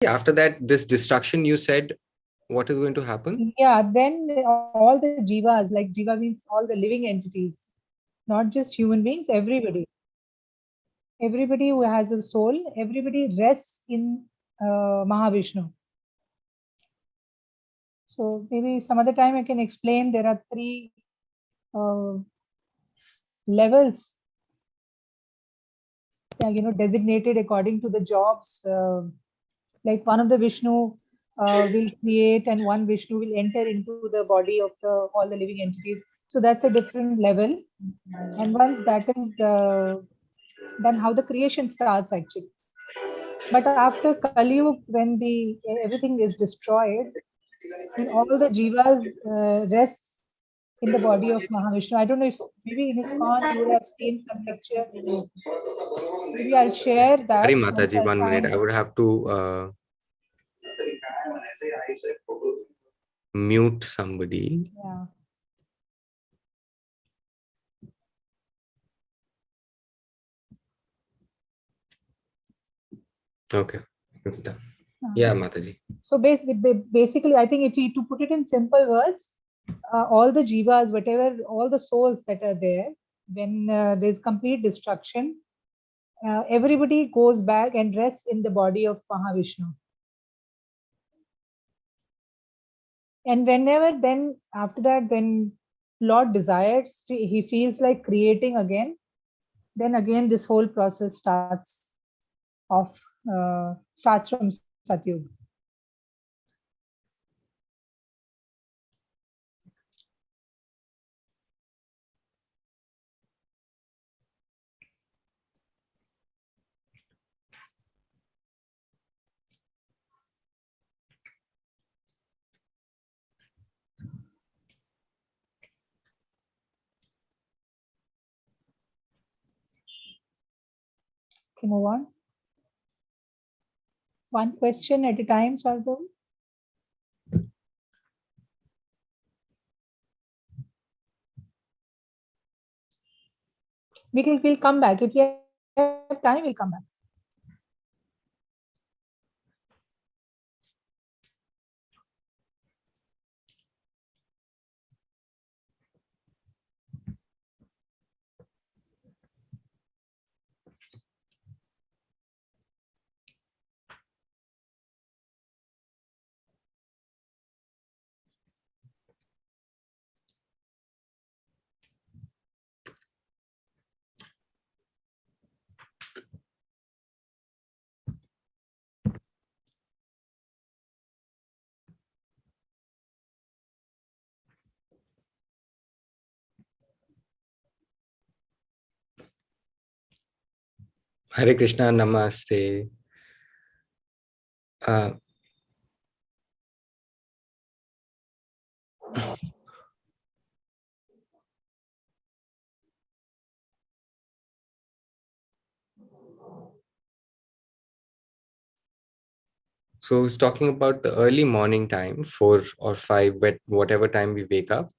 after that, this destruction, you said, what is going to happen? Yeah, then all the jivas, like jiva means all the living entities, not just human beings, everybody. Everybody who has a soul, everybody rests in Mahavishnu. So maybe some other time I can explain. There are three levels, designated according to the jobs. Like one of the Vishnu will create, and one Vishnu will enter into the body of all the living entities. So that's a different level. And once that is then how the creation starts actually. But after Kali Yuga, when the everything is destroyed, then all the jivas rests in the body of Mahavishnu. I don't know if maybe in ISKCON you would have seen some picture. Maybe I'll share Sorry, that once Mataji, I 1 minute. find I it. would have to mute somebody. Yeah. Okay, it's done. Yeah, Mataji. So basically, I think if we to put it in simple words, all the jivas, whatever, all the souls that are there, when there's complete destruction, everybody goes back and rests in the body of Mahavishnu. And whenever then after that, when Lord desires, he feels like creating again, then again this whole process off, starts from Satyug. Okay, move on. One question at a time, Sardo. We'll come back. If you have time, we'll come back. Hare Krishna, Namaste. Uh, so it's talking about the early morning time, 4 or 5, but whatever time we wake up.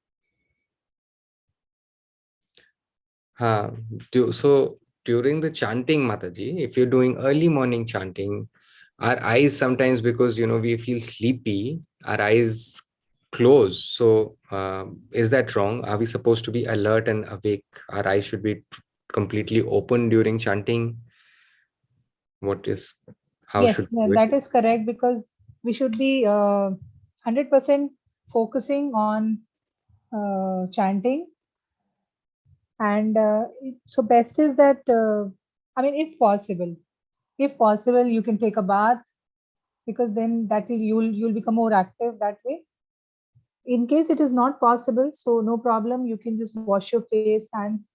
So during the chanting, Mataji, if you're doing early morning chanting, our eyes sometimes, because we feel sleepy, our eyes close. So is that wrong? Are we supposed to be alert and awake? Our eyes should be completely open during chanting. How Yes, should we do it? that is correct, because we should be 100% focusing on chanting. And so best is that, I mean, if possible, you can take a bath, because then you'll become more active that way. In case it is not possible, so no problem, you can just wash your face, hands,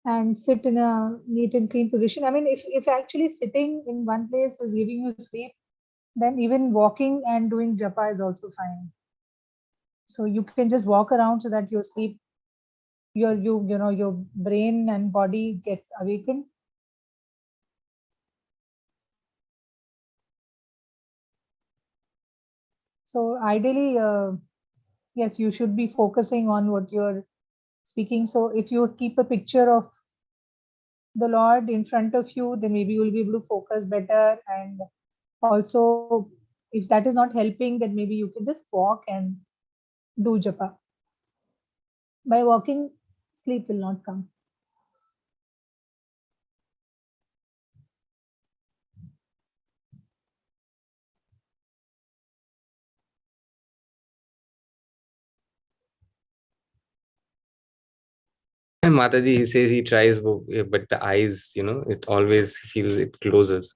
and sit in a neat and clean position. I mean, if actually sitting in one place is giving you sleep, then even walking and doing japa is also fine. So you can just walk around so that your sleep, your brain and body gets awakened. So ideally, yes, you should be focusing on what you're speaking. So if you keep a picture of the Lord in front of you, then maybe you'll be able to focus better. And also, if that is not helping, then maybe you can just walk and do japa. By walking, sleep will not come. Mataji, he says he tries, but the eyes, it always feels it closes,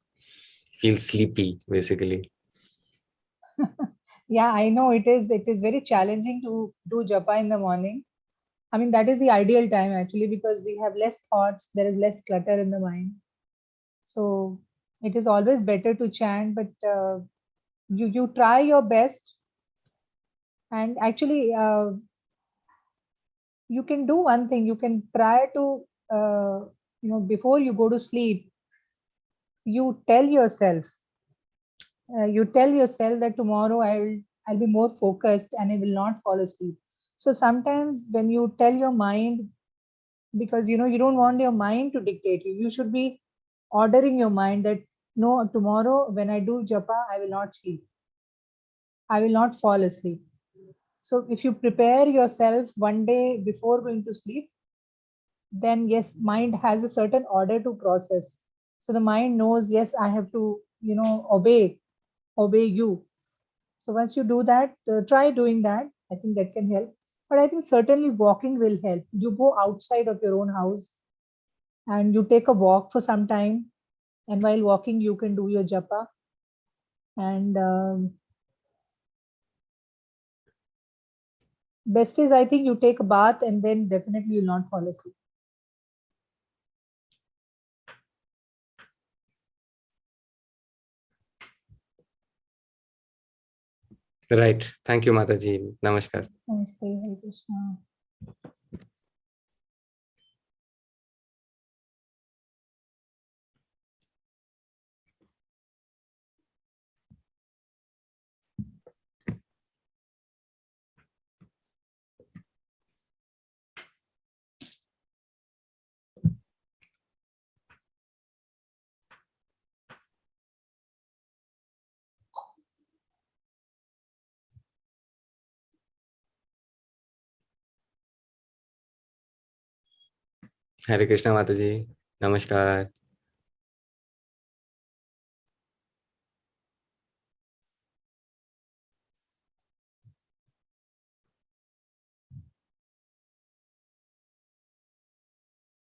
feels sleepy, basically. Yeah, I know it is. It is very challenging to do japa in the morning. I mean, that is the ideal time actually, because we have less thoughts, there is less clutter in the mind. So it is always better to chant, but you try your best. And actually, you can do one thing. You can try to, before you go to sleep, you tell yourself, that tomorrow I'll be more focused and I will not fall asleep. So sometimes when you tell your mind, because you don't want your mind to dictate you, you should be ordering your mind that no, tomorrow when I do japa, I will not sleep, I will not fall asleep. So if you prepare yourself one day before going to sleep, then yes, mind has a certain order to process. So the mind knows, yes, I have to obey you. So once you do that, try doing that. I think that can help. But I think certainly walking will help. You go outside of your own house and you take a walk for some time, and while walking you can do your japa. And best is, I think, you take a bath and then definitely you'll not fall asleep. Right. Thank you, Mataji. Namaskar. Namaste, Hare Krishna. Hare Krishna, Mataji. Namaskar.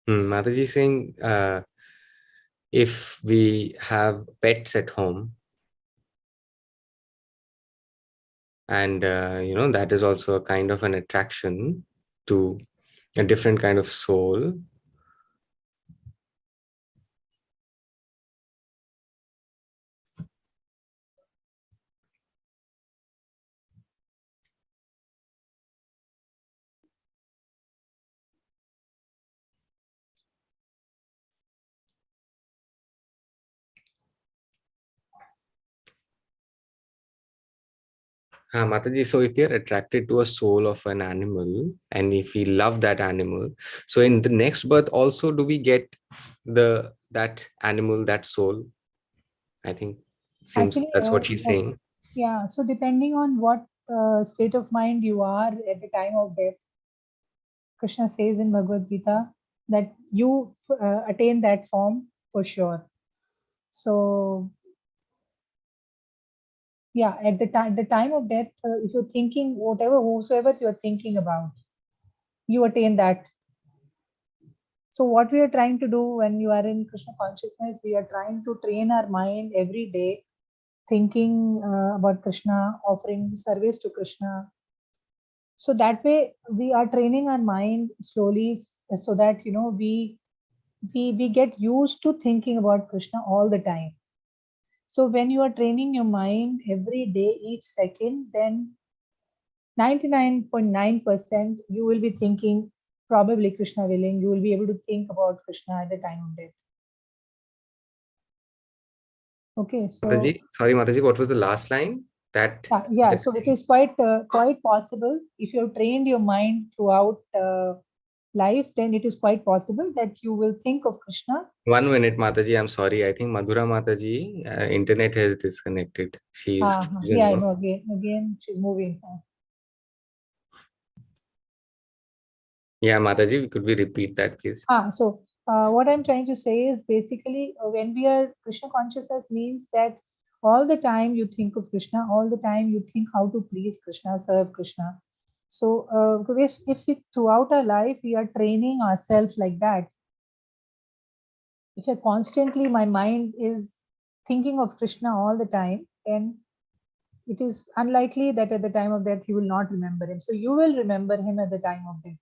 Mataji saying, if we have pets at home, and that is also a kind of an attraction to a different kind of soul. Mataji, so if you're attracted to a soul of an animal and if we love that animal, so in the next birth also do we get that animal, that soul? I think seems Actually, that's what she's saying. yeah, so depending on what state of mind you are at the time of death, Krishna says in Bhagavad Gita that you attain that form for sure. So yeah, at the time of death, if you're thinking whosoever you're thinking about, you attain that. So what we are trying to do when you are in Krishna consciousness, we are trying to train our mind every day, thinking about Krishna, offering service to Krishna. So that way we are training our mind slowly, so that we get used to thinking about Krishna all the time. So when you are training your mind every day, each second, then 99.9% you will be thinking, probably Krishna willing, you will be able to think about Krishna at the time of death. Okay, so Mataji, sorry, Mataji, what was the last line? That yeah, so it is quite possible if you have trained your mind throughout. life, then it is quite possible that you will think of Krishna. 1 minute, Mataji. I'm sorry. I think Madhura Mataji, internet has disconnected. She is Yeah, frozen, I no? know. Again, she's moving. Yeah, Mataji, could we repeat that, please? What I'm trying to say is basically when we are Krishna consciousness means that all the time you think of Krishna, all the time you think how to please Krishna, serve Krishna. So throughout our life we are training ourselves like that, if I constantly my mind is thinking of Krishna all the time, then it is unlikely that at the time of death you will not remember him. So you will remember him at the time of death.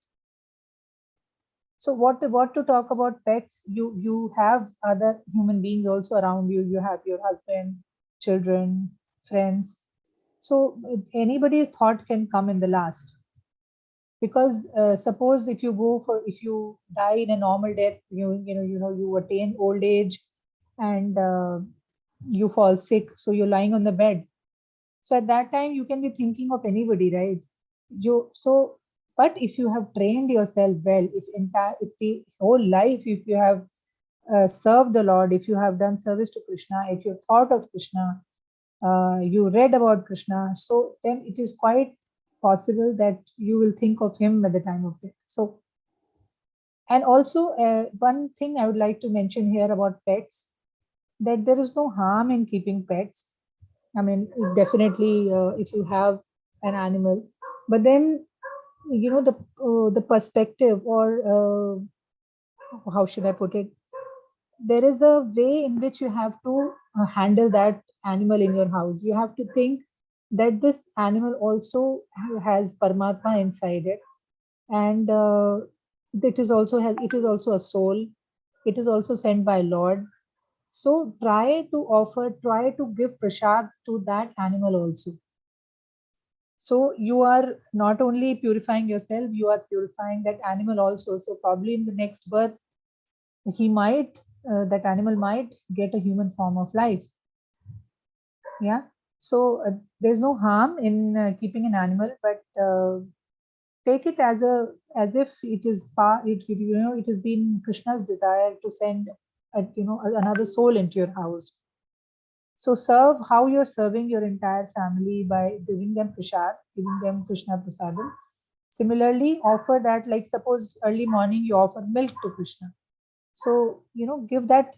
So what to talk about pets? You have other human beings also around you. You have your husband, children, friends. So anybody's thought can come in the last. Because suppose if you die in a normal death, you attain old age, and you fall sick, so you're lying on the bed. So at that time you can be thinking of anybody, right? But if you have trained yourself well, if the whole life, if you have served the Lord, if you have done service to Krishna, if you thought of Krishna, you read about Krishna, so then it is quite possible that you will think of him at the time of death. So, and also one thing I would like to mention here about pets, that there is no harm in keeping pets. I mean, definitely, if you have an animal, but then the perspective, or how should I put it? There is a way in which you have to handle that animal in your house. You have to think that this animal also has Paramatma inside it, and it is also a soul. It is also sent by Lord. So try to give prasad to that animal also. So you are not only purifying yourself, you are purifying that animal also. So probably in the next birth, that animal might get a human form of life. Yeah. So there's no harm in keeping an animal, but take it as if it is it has been Krishna's desire to send another soul into your house. So serve how you're serving your entire family by giving them prasad, giving them Krishna prasadam. Similarly, offer that, like suppose early morning you offer milk to Krishna. So give that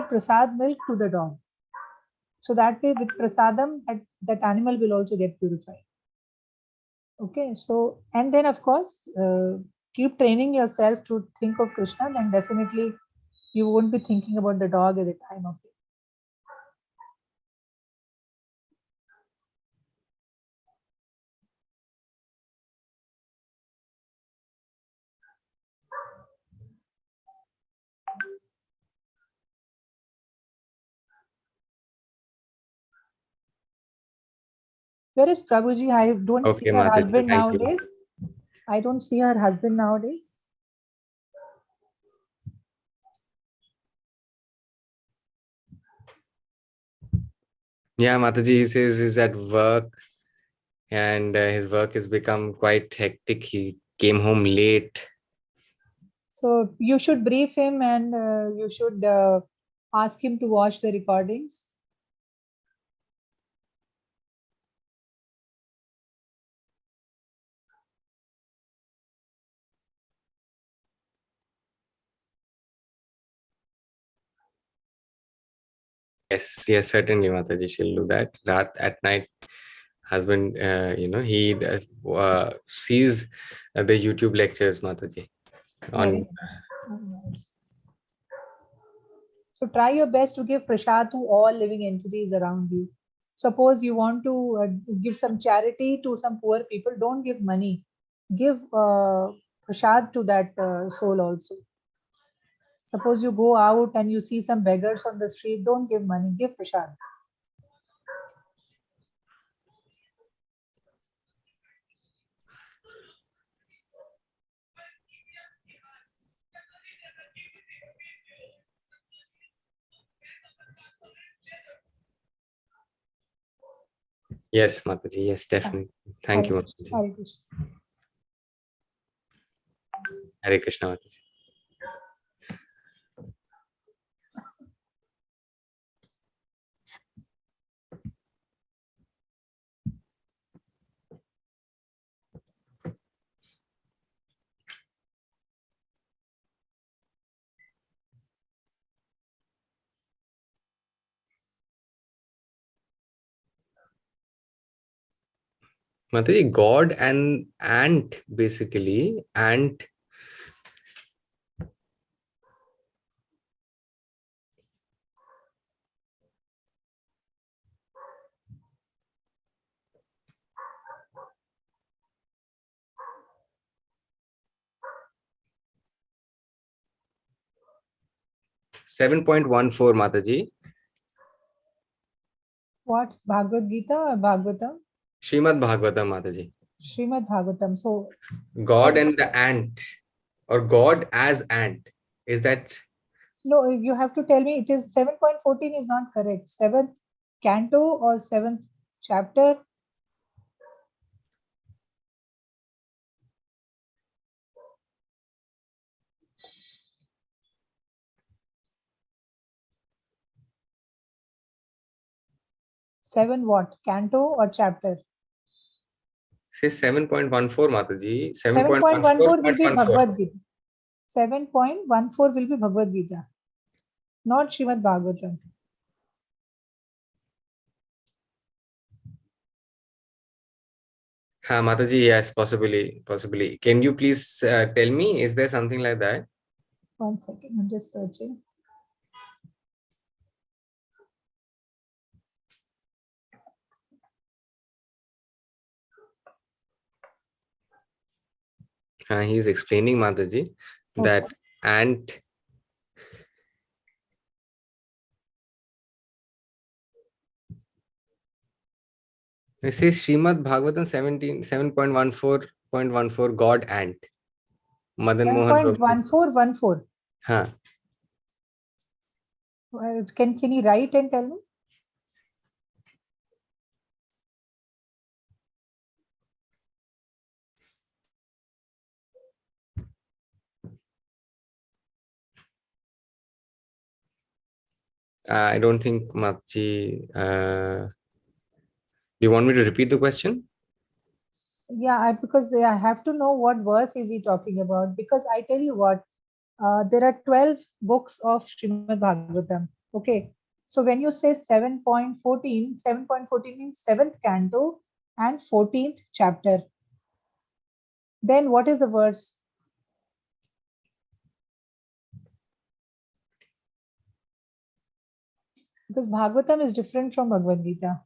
prasad milk to the dog. So that way with prasadam, that animal will also get purified. Okay, so and then of course keep training yourself to think of Krishna, then definitely you won't be thinking about the dog at the time of it. Where is Prabhuji? I don't see Okay, her Mataji. husband Thank you. nowadays. I don't see her husband nowadays. Yeah, Mataji, he says he's at work, and his work has become quite hectic. He came home late. So you should brief him, and you should ask him to watch the recordings. Yes, yes, certainly, Mataji. She'll do that. At night, husband, he sees the YouTube lectures, Mataji. Very On nice. Very nice. So try your best to give prasad to all living entities around you. Suppose you want to give some charity to some poor people, don't give money. Give prasad to that soul also. Suppose you go out and you see some beggars on the street, don't give money, give prasad. yes, Mataji. Yes, Ah, definitely. Thank Hare you, Krishna. Mataji. Hare Krishna. Hare Krishna, Mataji. Mataji, God and ant, basically. Ant. 7.14, Mataji. What? Bhagavad Gita or Bhagavatam? Srimad Bhagavatam, Mataji. Srimad Bhagavatam. So, God and the ant, or God as ant. Is that? no, you have to tell me it is 7.14 is not correct. Seventh canto or seventh chapter? Seven what? Canto or chapter? Say 7.14, Mataji. 7.14 will be 7.14.14. Bhagavad Gita. 7.14 will be Bhagavad Gita, not Srimad Bhagavatam. Mataji, yes, possibly. Can you please tell me, is there something like that? 1 second, I'm just searching. He's explaining, Mataji, that Okay. ant. It says Srimad Bhagavatam 7.14.14, God ant. Madan Mohan Prabhu. 7.1414. Huh. Can you write and tell me? I don't think Mataji. Do you want me to repeat the question? Yeah, because I have to know what verse is he talking about. Because I tell you what, there are 12 books of Srimad Bhagavatam. Okay. So when you say 7.14, 7.14 means 7th canto and 14th chapter. Then what is the verse? Because Bhagavatam is different from Bhagavad Gita.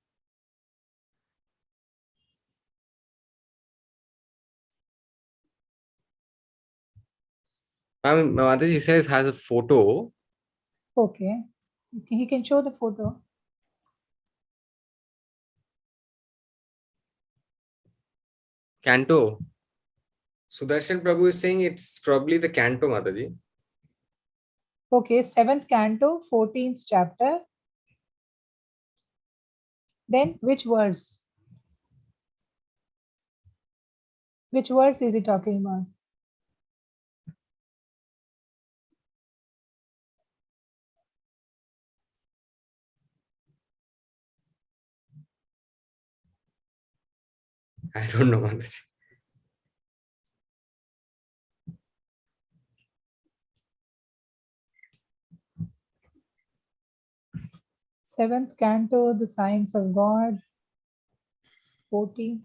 Mataji says has a photo. Okay. He can show the photo. Canto. Sudarshan Prabhu is saying it's probably the canto, Mataji. Okay, 7th canto, 14th chapter. Then which verse? Which verse is he talking about? I don't know, Mataji. Seventh canto, the science of God. 14th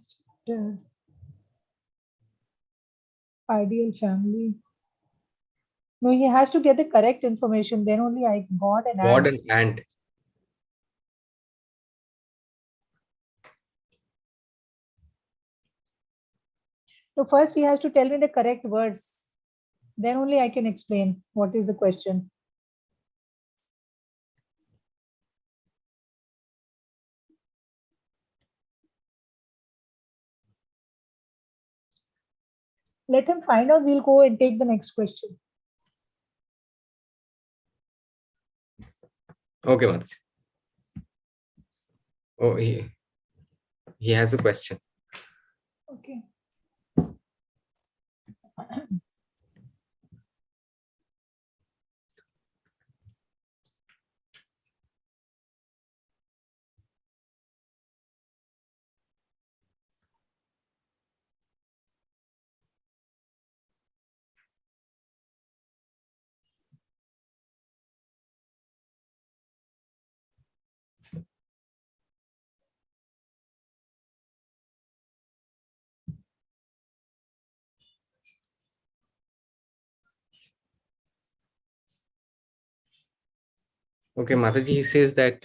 chapter, ideal family. No, he has to get the correct information. Then only I got an God ant. and ant. So first he has to tell me the correct words. Then only I can explain what is the question. Let him find out. We'll go and take the next question. Okay, Mataji. Oh, he has a question. Okay. Okay, Mataji, he says that.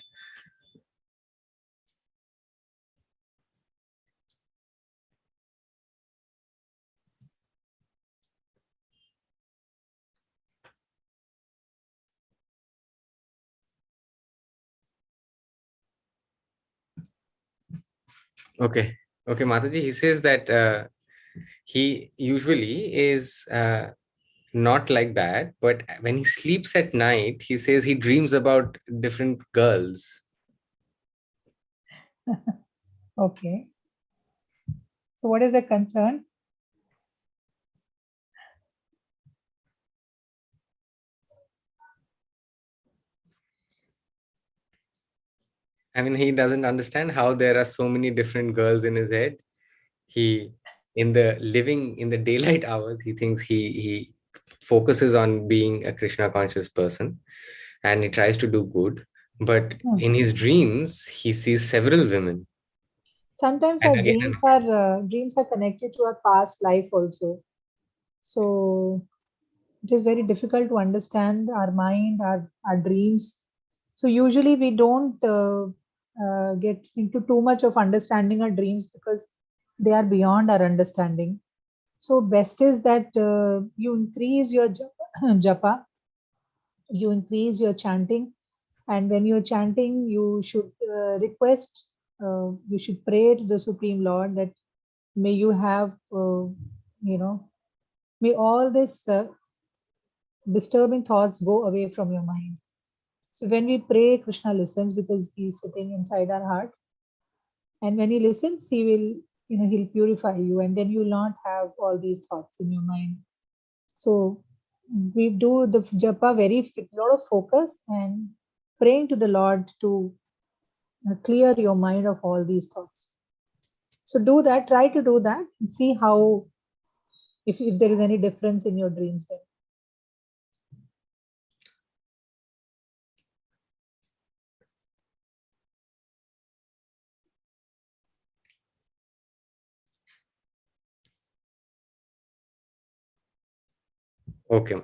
Okay, okay, Mataji, he says that he usually is not like that, but when he sleeps at night, he says he dreams about different girls. Okay. So what is the concern? I mean, he doesn't understand how there are so many different girls in his head. He, in the living in the daylight hours, he thinks he focuses on being a Krishna conscious person, and he tries to do good. But Hmm. in his dreams, he sees several women. Sometimes And our again, dreams are connected to our past life also. So it is very difficult to understand our mind, our dreams. So usually we don't get into too much of understanding our dreams because they are beyond our understanding. So best is that you increase your japa, you increase your chanting, and when you're chanting, you should request, you should pray to the Supreme Lord that may you have, you know, may all this disturbing thoughts go away from your mind. So when we pray, Krishna listens because he's sitting inside our heart. And when he listens, he will, he'll purify you, and then you will not have all these thoughts in your mind. So we do the japa very with a lot of focus and praying to the Lord to clear your mind of all these thoughts. So do that, try to do that, and see how, if there is any difference in your dreams then. okay,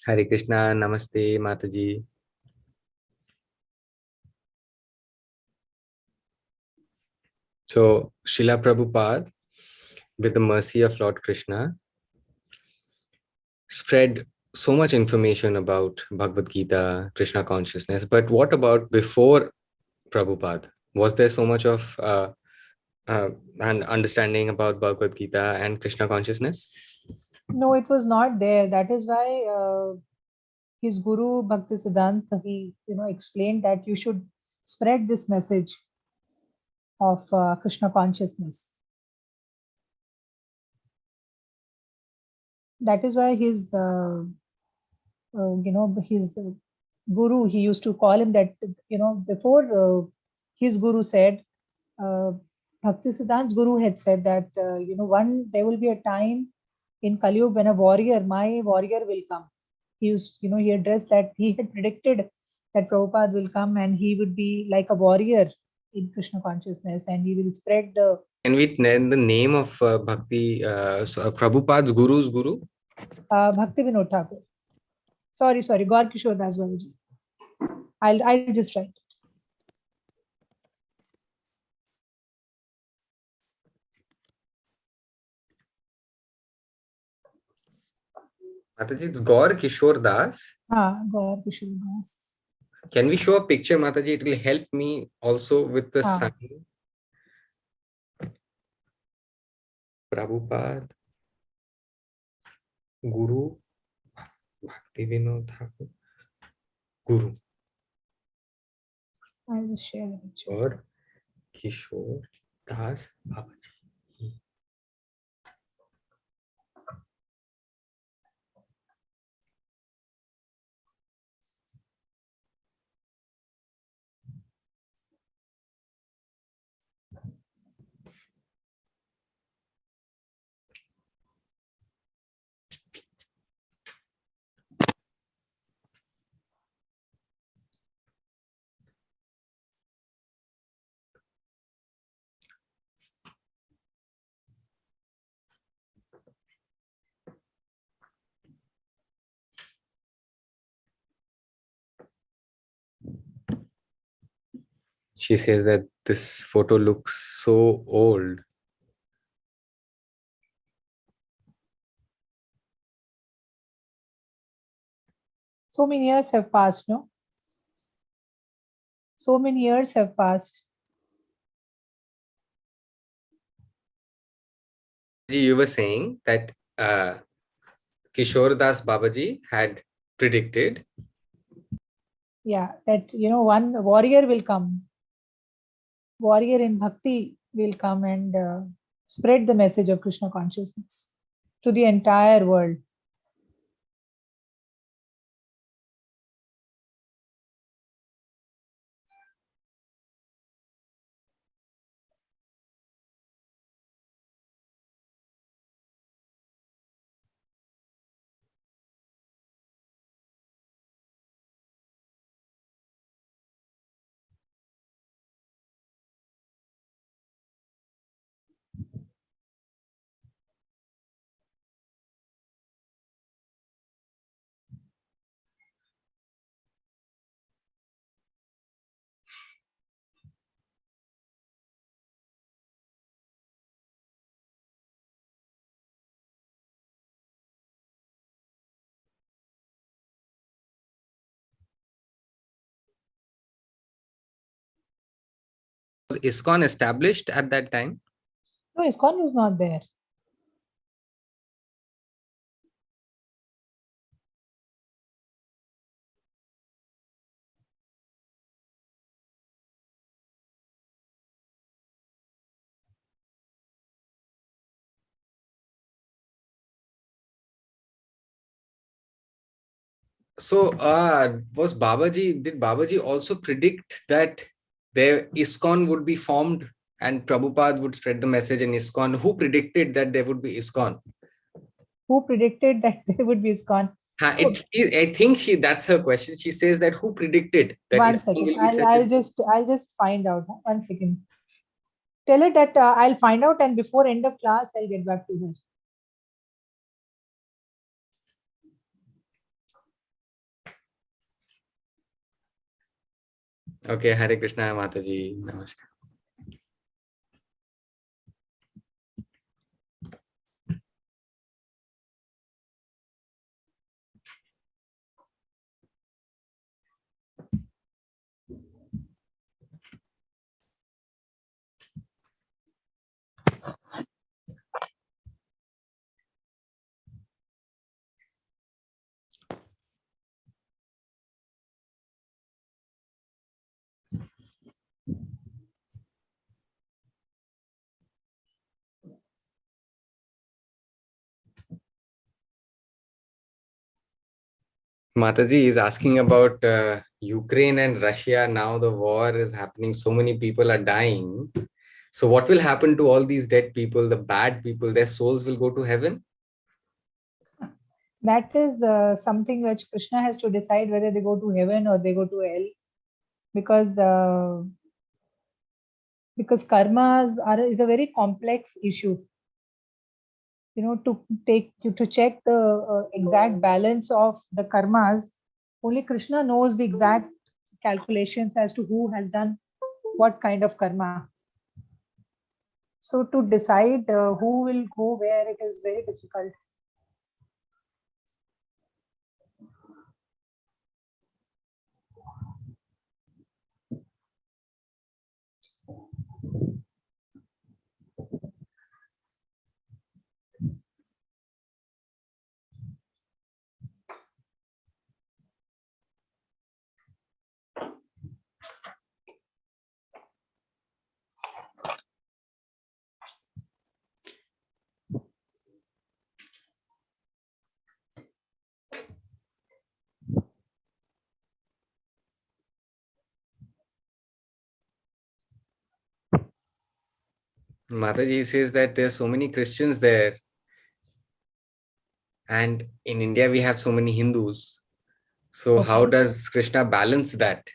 Hare Krishna, Namaste, Mataji. So, Srila Prabhupada, with the mercy of Lord Krishna, spread so much information about Bhagavad Gita, Krishna consciousness. But what about before Prabhupada? Was there so much of and understanding about Bhagavad Gita and Krishna consciousness? No, it was not there. That is why his guru Bhaktisiddhanta, he explained that you should spread this message of Krishna consciousness. That is why his guru, he used to call him that, before his guru said, uh, Bhakti Siddhant's guru had said that, there will be a time in Kali Yuga when my warrior will come. He addressed that he had predicted that Prabhupada will come and he would be like a warrior in Krishna consciousness, and he will spread the Can we name the name of Bhakti, Prabhupada's guru's guru? Bhakti Vinod Thakur. Sorry, Gaur Kishore Das Babaji. I'll just write. Mataji, it's Gaur Kishore Das. Gaur Kishore Das. Can we show a picture, Mataji? It will help me also with the sign. Prabhupada, Guru, Bhakti Vinod Thakur, Guru, I will share the picture. Gaur Kishore Das Babaji. She says that this photo looks so old. So many years have passed, no? So many years have passed. You were saying that Kishore Das Babaji had predicted. Yeah, that, one warrior will come. Warrior in bhakti will come and spread the message of Krishna consciousness to the entire world. Was ISKCON established at that time? No, ISKCON was not there. So, did Babaji also predict that their ISKCON would be formed and Prabhupada would spread the message in ISKCON? Who predicted that there would be ISKCON? Who predicted that there would be ISKCON? So I think that's her question. She says that who predicted that one ISKCON second, will be I'll set I'll in? just I'll just find out. One second. Tell her that I'll find out, and before end of class, I'll get back to her. Okay, Hare Krishna, Mataji. Namaskar. Mataji is asking about Ukraine and Russia. Now the war is happening. So many people are dying. So what will happen to all these dead people, the bad people? Their souls will go to heaven? That is something which Krishna has to decide whether they go to heaven or they go to hell, because karmas is a very complex issue. To check the exact balance of the karmas, only Krishna knows the exact calculations as to who has done what kind of karma. So to decide who will go where, it is very difficult. Mataji says that there are so many Christians there. And in India, we have so many Hindus. So how Okay. does Krishna balance that?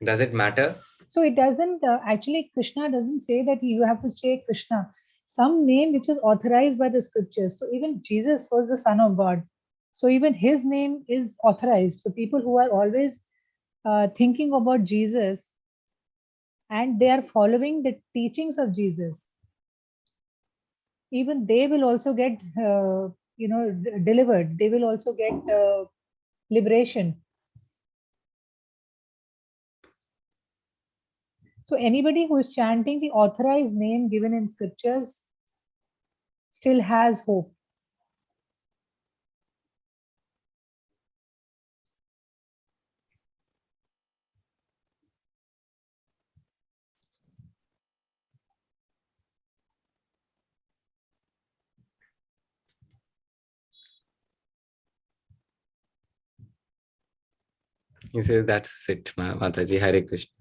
Does it matter? So it doesn't actually, Krishna doesn't say that you have to say Krishna, some name which is authorized by the scriptures. So even Jesus was the Son of God. So even his name is authorized. So people who are always thinking about Jesus, and they are following the teachings of Jesus, even they will also get delivered. They will also get liberation. So anybody who is chanting the authorized name given in scriptures still has hope. He says, that's it, Mataji. Hare Krishna.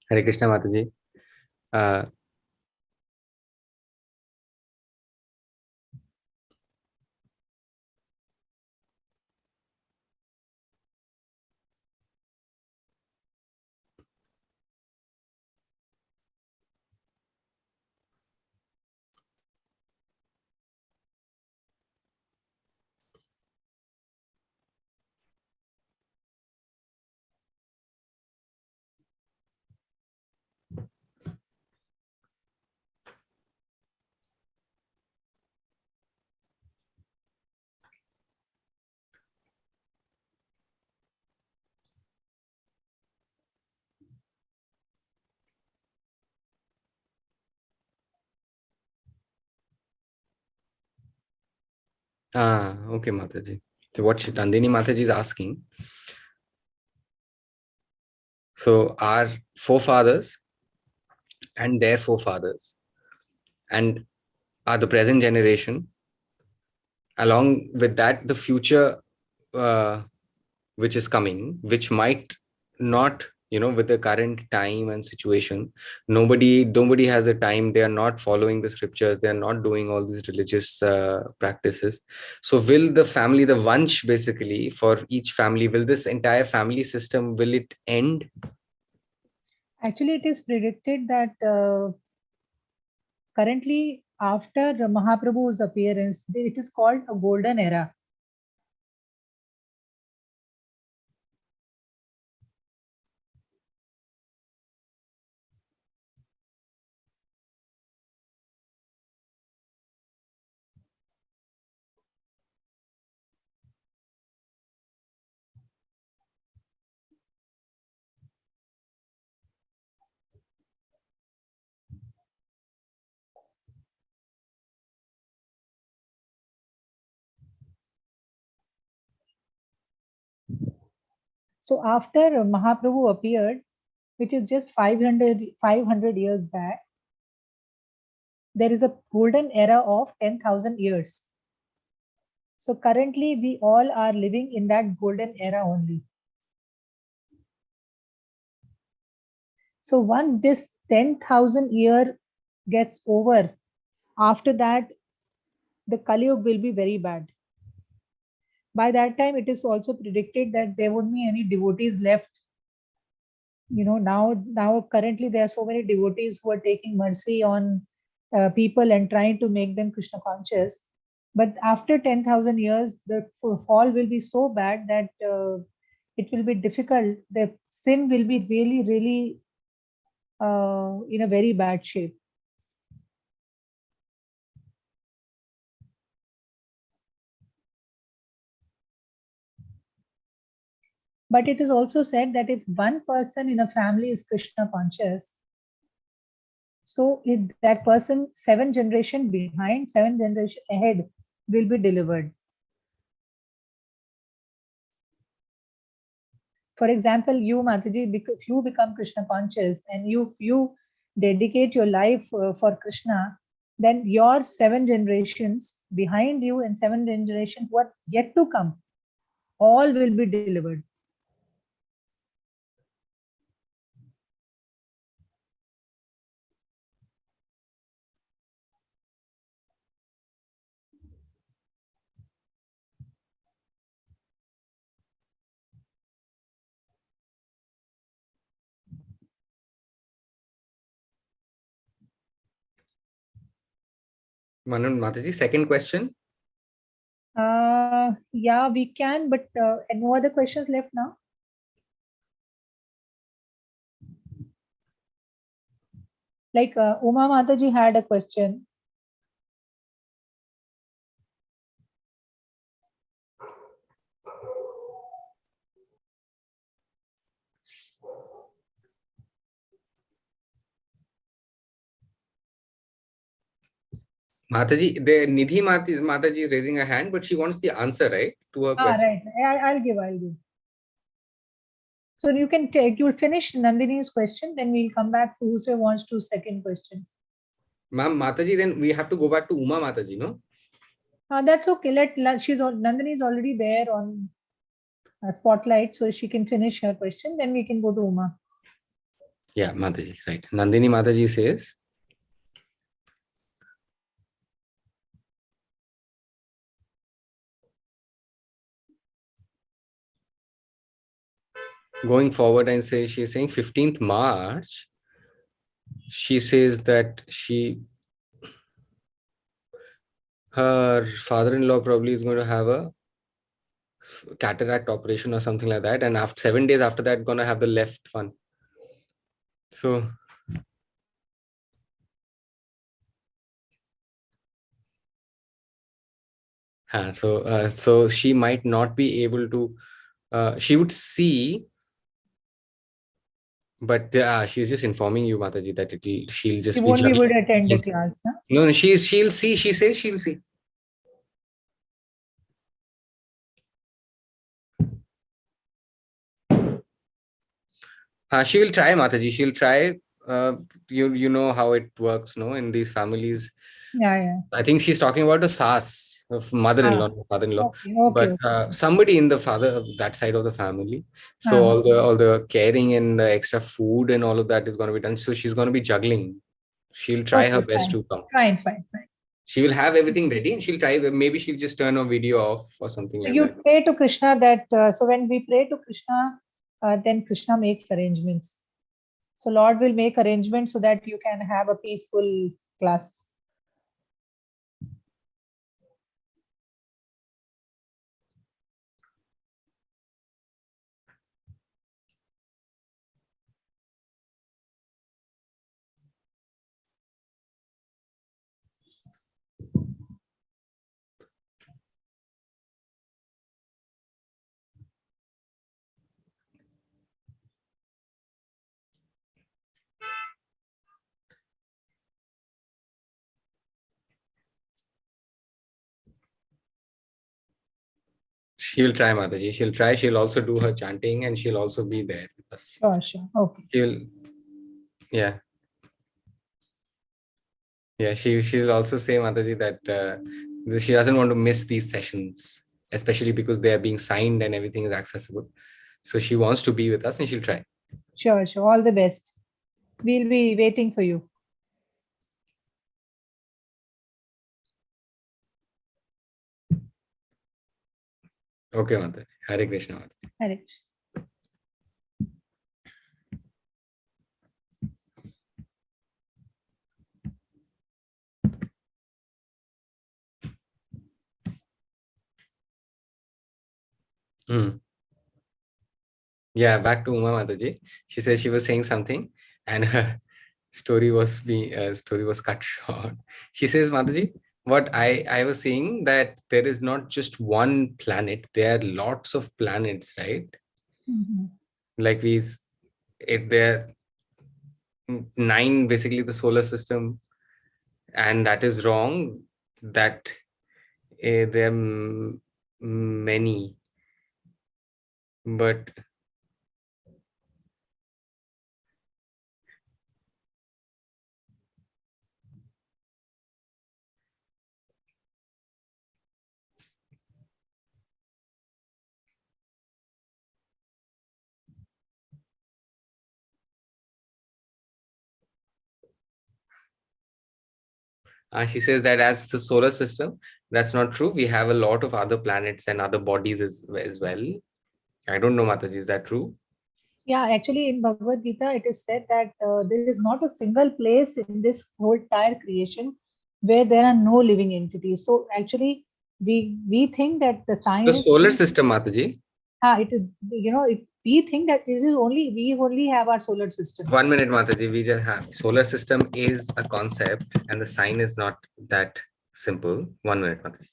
Hare Krishna, Mataji. Uh, okay, Mataji. So what Nandini Mataji is asking, so our forefathers and their forefathers and are the present generation, along with that the future uh, which is coming, which might not, with the current time and situation, nobody has the time. They are not following the scriptures, they are not doing all these religious practices. So will the family, the vansh, basically for each family, will this entire family system, will it end? Actually, it is predicted that currently, after Mahaprabhu's appearance, it is called a golden era. So after Mahaprabhu appeared, which is just 500 years back, there is a golden era of 10,000 years. So currently, we all are living in that golden era only. So once this 10,000 year gets over, after that, the Kali Yuga will be very bad. By that time, it is also predicted that there won't be any devotees left. Now currently there are so many devotees who are taking mercy on people and trying to make them Krishna conscious. But after 10,000 years, the fall will be so bad that it will be difficult. The sin will be really, really in a very bad shape. But it is also said that if one person in a family is Krishna conscious, so if that person, 7 generation behind, 7 generation ahead, will be delivered. For example, you, Mataji, if you become Krishna conscious and you dedicate your life for Krishna, then your 7 generations behind you and 7 generations who are yet to come, all will be delivered. Mataji, second question. Yeah, we can, but no other questions left now. Like Uma Mataji had a question. Mataji, the Mataji is raising a hand, but she wants the answer, right, to her Ah, question. right. I'll give. So you can take, you'll finish Nandini's question, then we'll come back to whoever wants to second question. Ma'am, Mataji, then we have to go back to Uma Mataji, no? That's okay. Nandini is already there on spotlight, so she can finish her question. Then we can go to Uma. Yeah, Mataji, right. Nandini Mataji says, going forward and say, she's saying 15th March, she says that her father-in-law probably is going to have a cataract operation or something like that. And after 7 days after that, going to have the left one. So, so she might not be able to, she would see, but she's just informing you, Mataji, that she'll She just be won't be able juggling. to attend the class. Huh? No, she'll see. She says she'll see. She will try, Mataji. She'll try. You know how it works, no? In these families, Yeah. I think she's talking about a SAS of mother-in-law, Ah, not father-in-law, okay. but somebody in the father that side of the family. So Ah, all the caring and the extra food and all of that is going to be done. So she's going to be juggling. She'll try her okay, best to come. fine. She will have everything ready and she'll try. Maybe she'll just turn a video off or something So like you that. pray to Krishna that, so when we pray to Krishna, then Krishna makes arrangements. So Lord will make arrangements so that you can have a peaceful class. She'll try, Mataji. She'll try. She'll also do her chanting and she'll also be there with us. Sure. Okay. Yeah. Yeah, she'll also say, Mataji, that she doesn't want to miss these sessions, especially because they are being signed and everything is accessible. So she wants to be with us and she'll try. Sure. All the best. We'll be waiting for you. Okay, Mataji. Hare Krishna, Mataji. Hare Krishna. Hmm. Yeah, back to Uma Mataji. She said she was saying something and her story was cut short. She says, Mataji, what I was saying that there is not just one planet, there are lots of planets, right? Mhm. Like there are nine, basically the solar system, and that is wrong. That there are many, but she says that as the solar system, that's not true. We have a lot of other planets and other bodies as well. I don't know, Mataji, is that true? Yeah, actually, in Bhagavad Gita, it is said that there is not a single place in this whole entire creation where there are no living entities. So actually, we think that the The science solar is, system, Mataji. it is, we think that this is only, we only have our solar system. 1 minute, Mataji. We just have solar system is a concept, and the sign is not that simple. 1 minute, Mataji.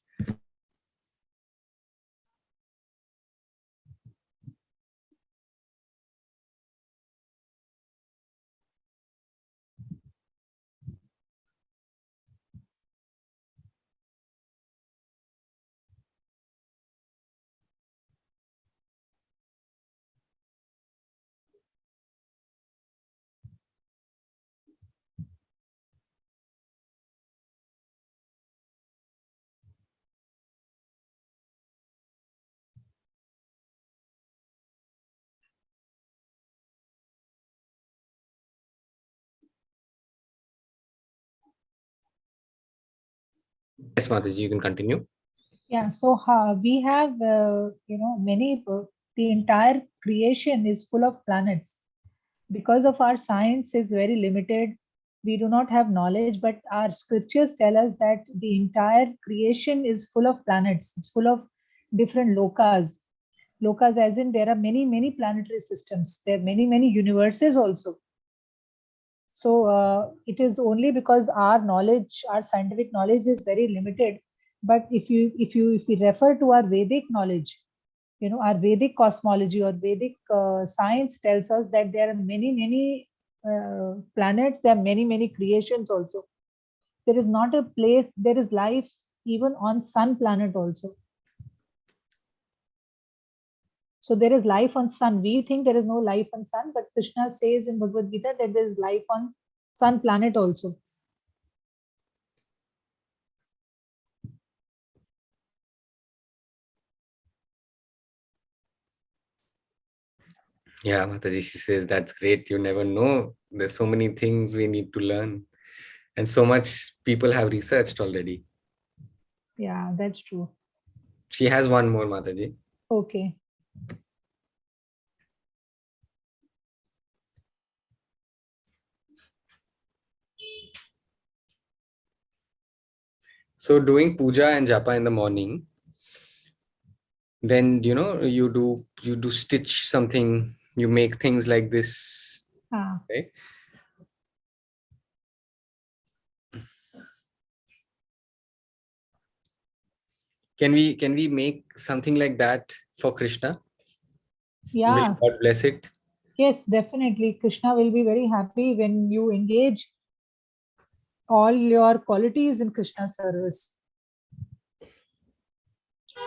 Yes, Mataji, you can continue. Yeah, so we have, many, the entire creation is full of planets. Because of our science is very limited, we do not have knowledge, but our scriptures tell us that the entire creation is full of planets. It's full of different lokas. Lokas, as in there are many, many planetary systems. There are many, many universes also. So it is only because our knowledge, our scientific knowledge is very limited. But if we refer to our Vedic knowledge, our Vedic cosmology or Vedic science tells us that there are many, many planets. There are many, many creations also. There is not a place. There is life even on sun planet also. So there is life on sun. We think there is no life on sun, but Krishna says in Bhagavad Gita that there is life on sun planet also. Yeah, Mataji, she says that's great. You never know. There's so many things we need to learn, and so much people have researched already. Yeah, that's true. She has one more, Mataji. Okay. So doing puja and japa in the morning, then you do stitch something, you make things like this, Ah, right? Can we make something like that for Krishna? Will yeah. God bless it? Yes, definitely. Krishna will be very happy when you engage all your qualities in Krishna's service.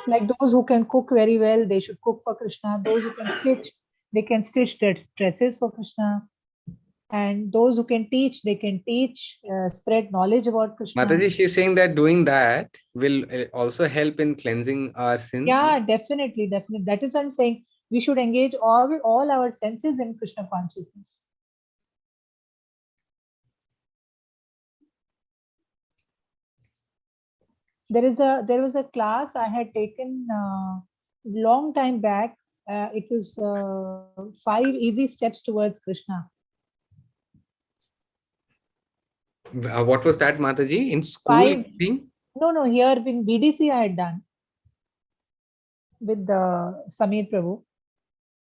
Like those who can cook very well, they should cook for Krishna. Those who can stitch, they can stitch dresses for Krishna. And those who can teach, they can teach, spread knowledge about Krishna. Mataji, she's saying that doing that will also help in cleansing our sins. Yeah, definitely, definitely. That is what I'm saying. We should engage all our senses in Krishna consciousness. There was a class I had taken long time back. It was 5 easy steps towards Krishna. What was that, Mataji? In school, Five, you think? no, here in BDC I had done with the Samir Prabhu.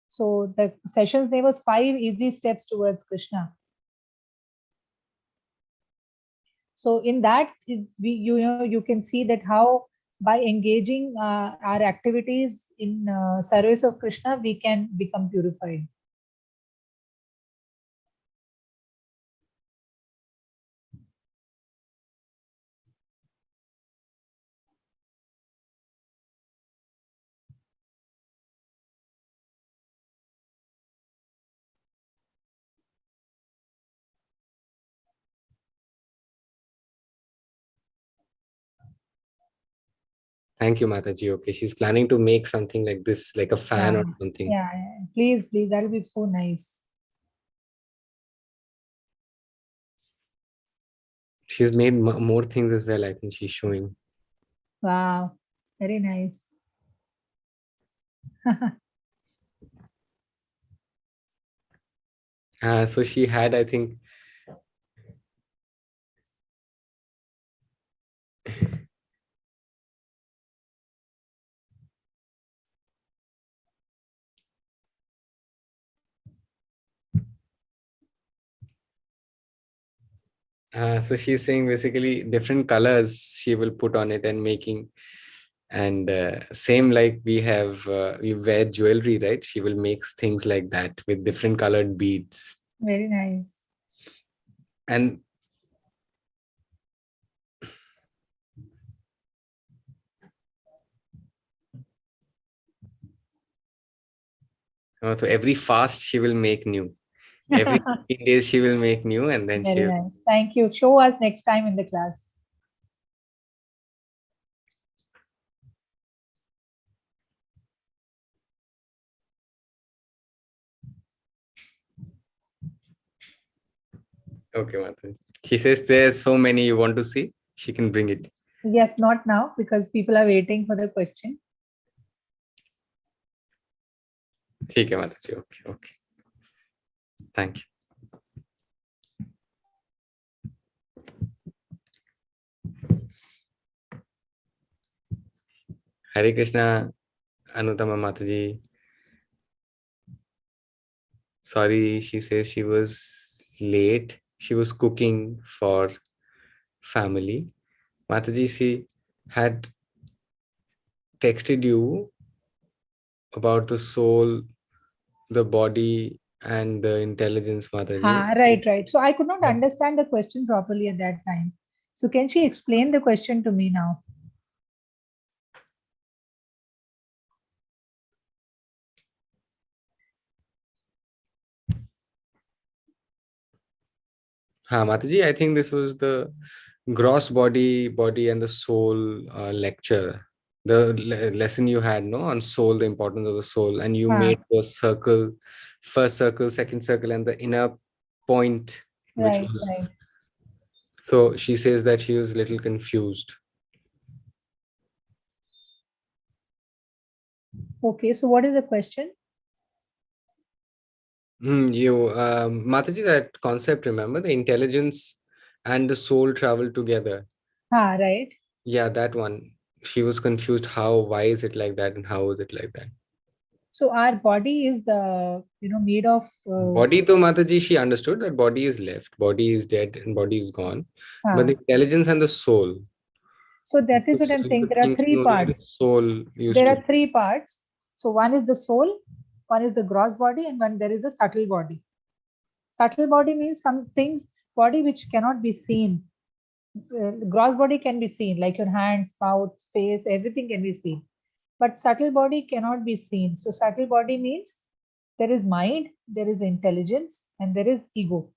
So the session's name was 5 easy steps towards Krishna. So in that, you can see that how by engaging our activities in service of Krishna, we can become purified. Thank you, Mataji. Okay, she's planning to make something like this, like a fan Yeah, or something. yeah, yeah. Please, please, that will be so nice. She's made more things as well. I think she's showing. Wow, very nice. So she had, I think, So she's saying basically different colors she will put on it and making, and same like we wear jewelry, right? She will make things like that with different colored beads. Very nice. And so every fast she will make new. Every 15 days she will make new, and then Very she will. nice. Thank you. Show us next time in the class. Okay, Mataji. She says there's so many you want to see. She can bring it. Yes, not now because people are waiting for the question. ठीक है Mataji. Okay, okay. Thank you. Hare Krishna, Anutama Mataji. Sorry, she says she was late. She was cooking for family. Mataji, she had texted you about the soul, the body, and the intelligence, Mataji. Right, right. So I could not understand the question properly at that time. So can she explain the question to me now? Mataji, I think this was the gross body and the soul lecture. The lesson you had, no, on soul, the importance of the soul, and you Ha, made a circle, first circle, second circle, and the inner point, which right, was. right. So she says that she was a little confused. Okay, so what is the question? Mataji, that concept, remember, the intelligence and the soul travel together. Right. Yeah, that one. She was confused. Why is it like that, and how is it like that? So our body is, made of. Body, though, Mataji, she understood that body is left, body is dead, and body is gone. But the Ha. intelligence and the soul, So that is what because I'm we saying. were There are thinking three only the parts. soul used There to. are three parts. So one is the soul, one is the gross body, and one there is a subtle body. Subtle body means some things, body which cannot be seen. Gross body can be seen, like your hands, mouth, face, everything can be seen. But subtle body cannot be seen. So subtle body means there is mind, there is intelligence, and there is ego.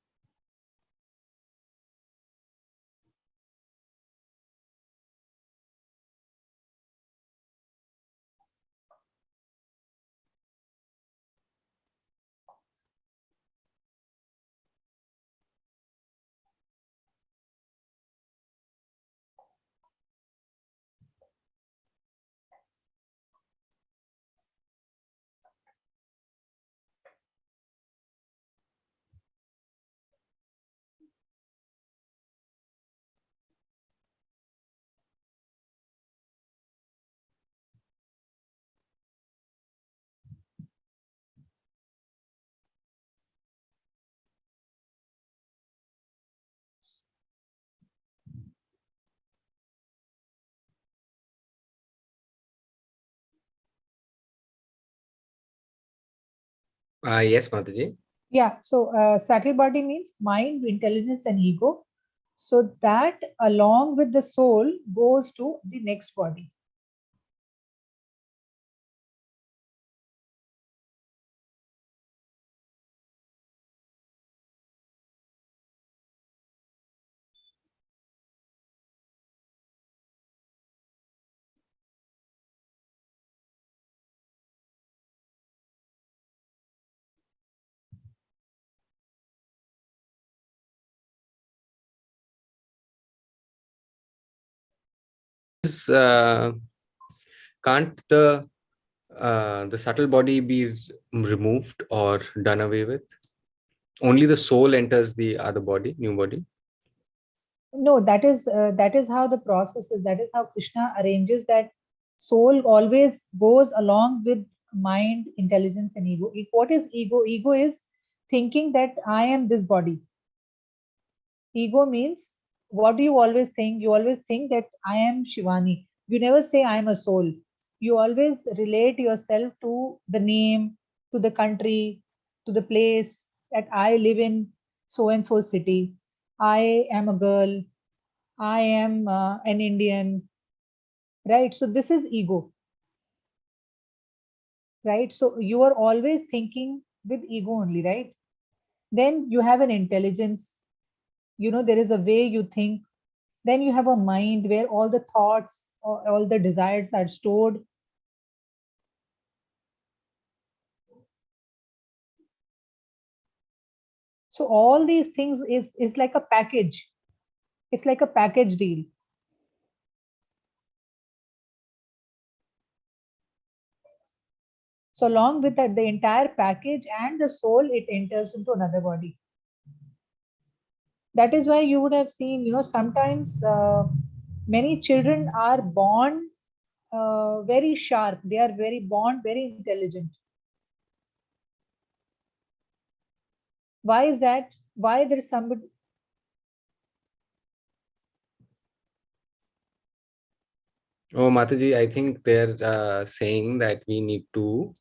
Yes, Mataji. Yeah, so subtle body means mind, intelligence, and ego. So that along with the soul goes to the next body. Uh, can't the subtle body be removed or done away with? Only the soul enters the other body, new body. No, that is how the process is. That is how Krishna arranges that soul always goes along with mind, intelligence, and ego. What is ego? Ego is thinking that I am this body. Ego means, what do you always think? You always think that I am Shivani. You never say I am a soul. You always relate yourself to the name, to the country, to the place that I live in so and so city. I am a girl. I am an Indian, right? So this is ego, right? So you are always thinking with ego only, right? Then you have an intelligence. There is a way you think. Then you have a mind where all the thoughts or all the desires are stored. So all these things is like a package. It's like a package deal. So along with that, the entire package and the soul, it enters into another body. That is why you would have seen, sometimes many children are born very sharp. They are very born very intelligent. Why is that? Why there is somebody? Oh, Mataji, I think they're saying that we need to.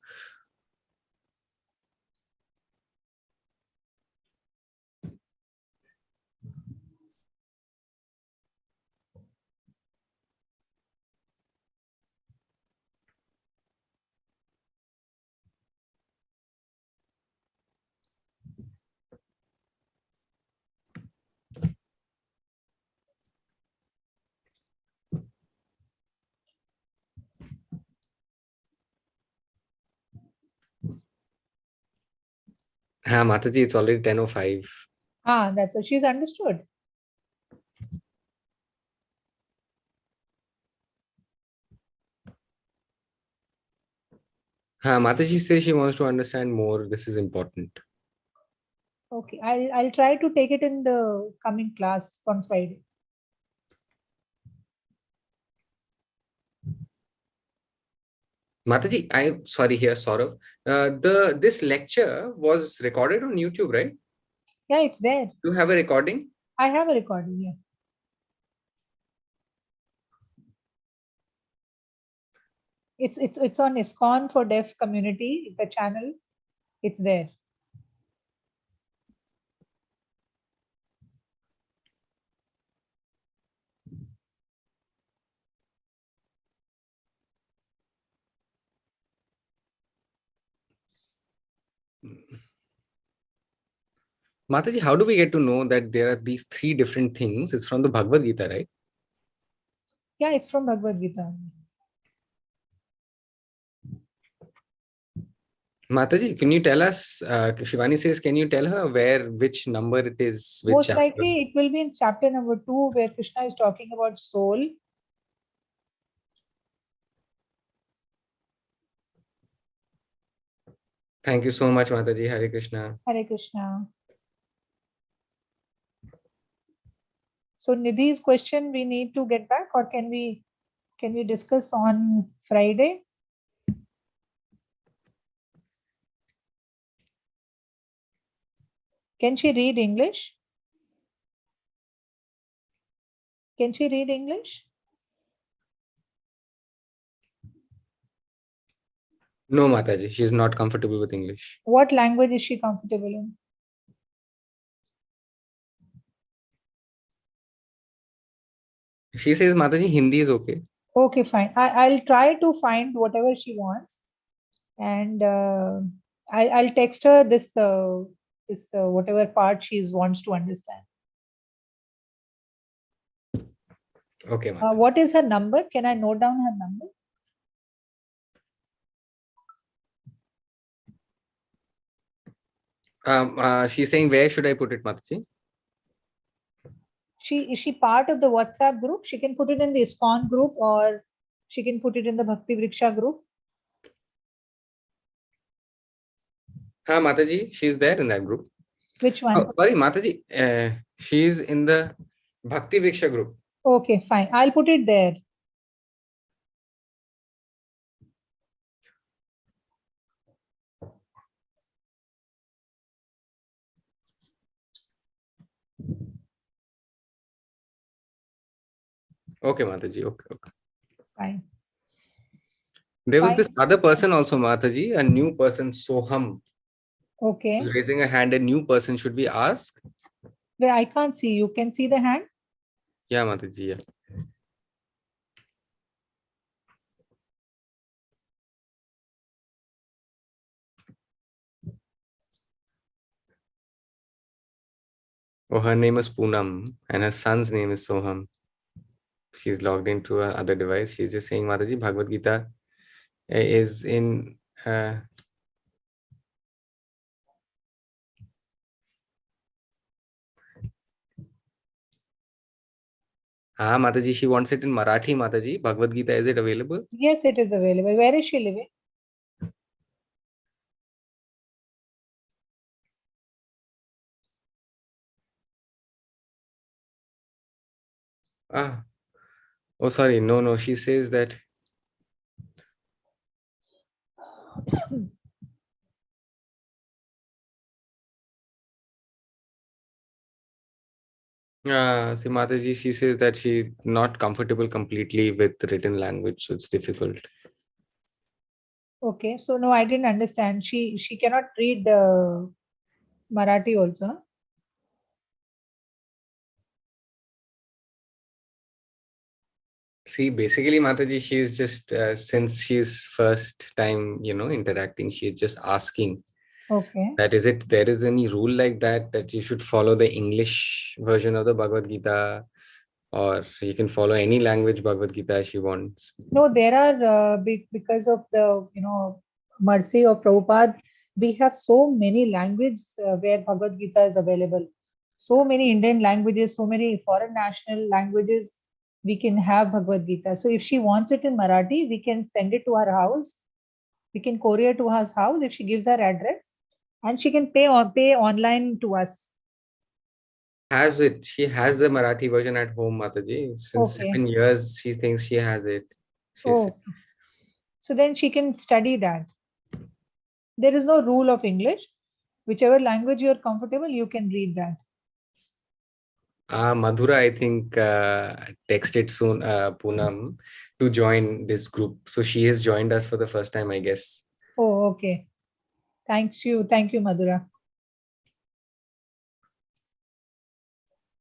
Mataji, it's already 10:05. That's what she's understood. Mataji says she wants to understand more. This is important. Okay, I'll try to take it in the coming class on Friday. Mataji, I'm sorry here, Saurav. This lecture was recorded on YouTube, right? Yeah, it's there. Do you have a recording? I have a recording here. It's on ISKCON for Deaf Community, the channel. It's there. Mataji, how do we get to know that there are these three different things? It's from the Bhagavad Gita, right? Yeah, it's from Bhagavad Gita. Mataji, can you tell us? Shivani says, can you tell her which number it is, which Most chapter? likely it will be in chapter number 2, where Krishna is talking about soul. Thank you so much, Mataji. Hare Krishna. Hare Krishna. So Nidhi's question, we need to get back, or can we discuss on Friday? Can she read English? Can she read English? No, Mataji, she is not comfortable with English. What language is she comfortable in? She says, Mataji, Hindi is okay. Okay, fine. I'll try to find whatever she wants, and I'll text her this whatever part she wants to understand. Okay, Mataji. What is her number? Can I note down her number? She's saying, where should I put it, Mataji? Is she part of the WhatsApp group? She can put it in the ISKCON group, or she can put it in the Bhakti Vriksha group. Mataji, she's there in that group. Which one? Oh, sorry, Mataji. She's in the Bhakti Vriksha group. Okay, fine. I'll put it there. Okay, Mataji. Okay, okay. Fine. There was this Fine. other person also, Mataji, a new person, Soham, who's Okay. raising a hand. A new person, should we ask? Wait, I can't see. You can see the hand? Yeah, Mataji. Yeah. Oh, her name is Poonam, and her son's name is Soham. She's logged into her other device. She's just saying, Mataji, Bhagavad Gita is in. Mataji, she wants it in Marathi, Mataji. Bhagavad Gita, is it available? Yes, it is available. Where is she living? Ah, oh, sorry. No, no. She says that. See, Mataji, she says that she not comfortable completely with written language, so it's difficult. Okay. So no, I didn't understand. She cannot read Marathi also. See, basically, Mataji, she's just since she's first time, interacting, she's just asking Okay. that is it. There is any rule like that you should follow the English version of the Bhagavad Gita, or you can follow any language Bhagavad Gita she wants. No, there are because of the mercy of Prabhupada, we have so many languages where Bhagavad Gita is available. So many Indian languages, so many foreign national languages. We can have Bhagavad Gita. So if she wants it in Marathi, we can send it to her house. We can courier to her house if she gives her address, and she can pay online to us. Has it? She has the Marathi version at home, Mataji. Since Okay. 7 years, she thinks she has it. She's Oh, so then she can study that. There is no rule of English. Whichever language you're comfortable, you can read that. Madhura, I think, texted soon, Poonam, to join this group. So she has joined us for the first time, I guess. Oh, okay. Thanks you. Thank you, Madhura.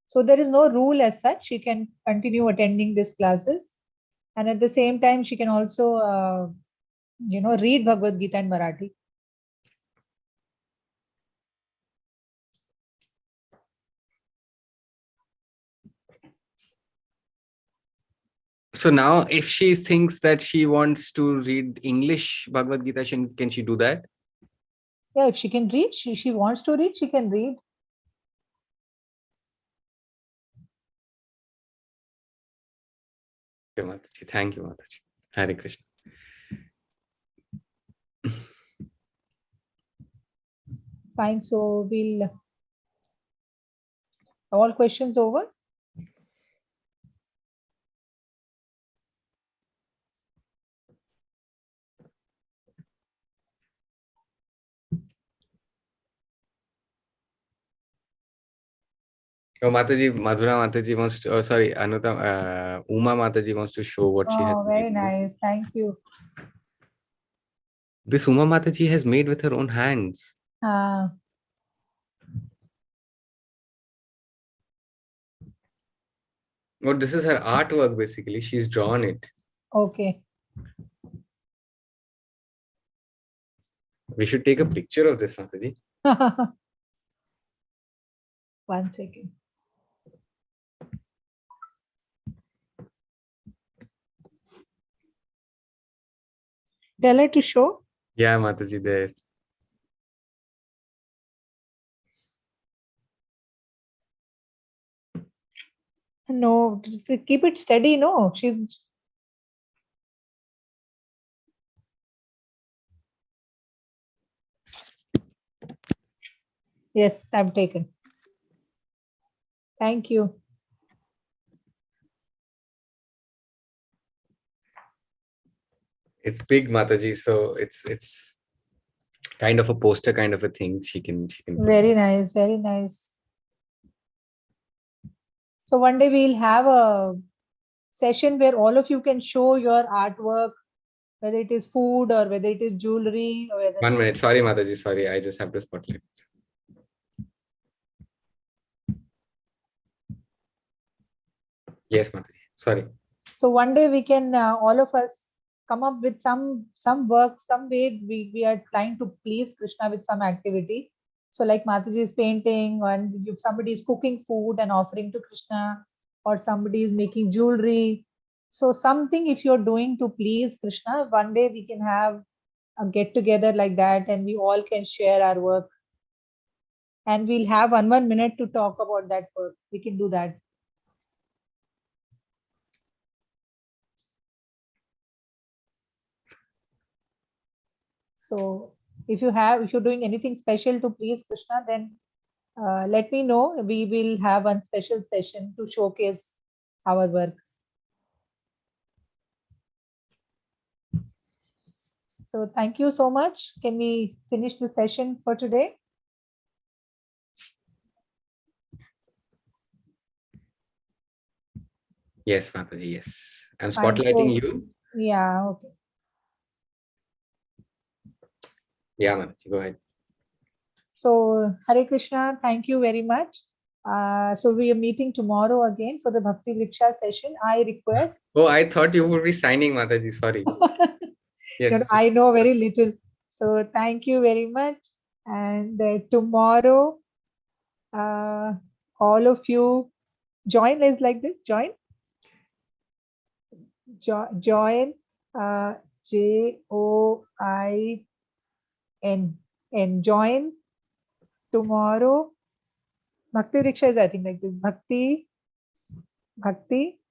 So there is no rule as such. She can continue attending these classes. And at the same time, she can also, read Bhagavad Gita in Marathi. So now, if she thinks that she wants to read English Bhagavad Gita, can she do that? Yeah, if she can read, she wants to read, she can read. Okay, Mataji. Thank you, Mataji. Hare Krishna. Fine. So we'll all questions over. Oh, Mataji, Madhura Mataji wants to, oh, sorry, Uma Mataji wants to show what she has Oh, very made. nice. Thank you. This Uma Mataji has made with her own hands. Uh, Oh, this is her artwork, basically. She's drawn it. okay. We should take a picture of this, Mataji. 1 second. Tell her to show. Yeah, Mataji, there. No, keep it steady. No, she's. Yes, I've taken. Thank you. It's big, Mataji, so it's kind of a poster kind of a thing. She can put. Very nice. Very nice. So one day we'll have a session where all of you can show your artwork, whether it is food or whether it is jewelry or whether 1 minute. Sorry, Mataji. Sorry, I just have to spotlight. Yes, Mataji. Sorry. So one day we can all of us come up with some work, some way we are trying to please Krishna with some activity. So like Mataji is painting, and if somebody is cooking food and offering to Krishna, or somebody is making jewelry. So something if you're doing to please Krishna, one day we can have a get together like that, and we all can share our work. And we'll have one minute to talk about that work. We can do that. So if you're doing anything special to please Krishna, then let me know. We will have one special session to showcase our work. So thank you so much. Can we finish the session for today? Yes, Mataji. Yes. I'm Fine. spotlighting So, you. yeah, okay. Yeah, Mataji. Go ahead. So Hare Krishna, thank you very much. So we are meeting tomorrow again for the Bhakti Vriksha session. I request. Oh, I thought you would be signing, Mataji. Sorry. Yes. I know very little. So thank you very much. And tomorrow, all of you join is like this. Join. Join. JOIN. And join tomorrow. Bhakti Vriksha is I think like this. Bhakti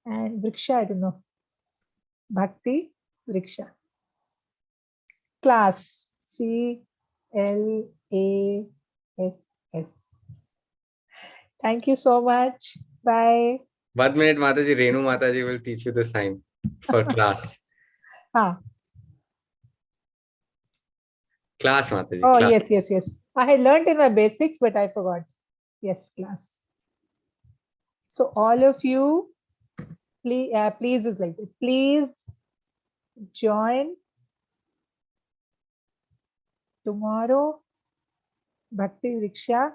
and Vriksha. I don't know. Bhakti Vriksha. Class. CLASS. Thank you so much. Bye. 1 minute, Mataji. Renu Mataji will teach you the sign for class. Class, Mataji. Oh, class. yes. I had learned in my basics, but I forgot. Yes, class. So all of you, please is like this. Please join tomorrow Bhakti Vriksha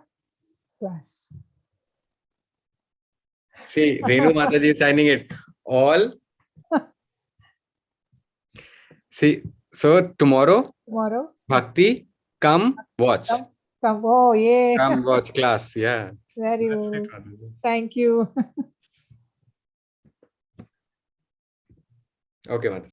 class. See, Renu Mataji is signing it. All. See, so tomorrow, Bhakti, come watch. Come. Oh, yeah. Come watch class. Yeah. Very That's good. it, Mataji. Thank you. Okay, Mataji.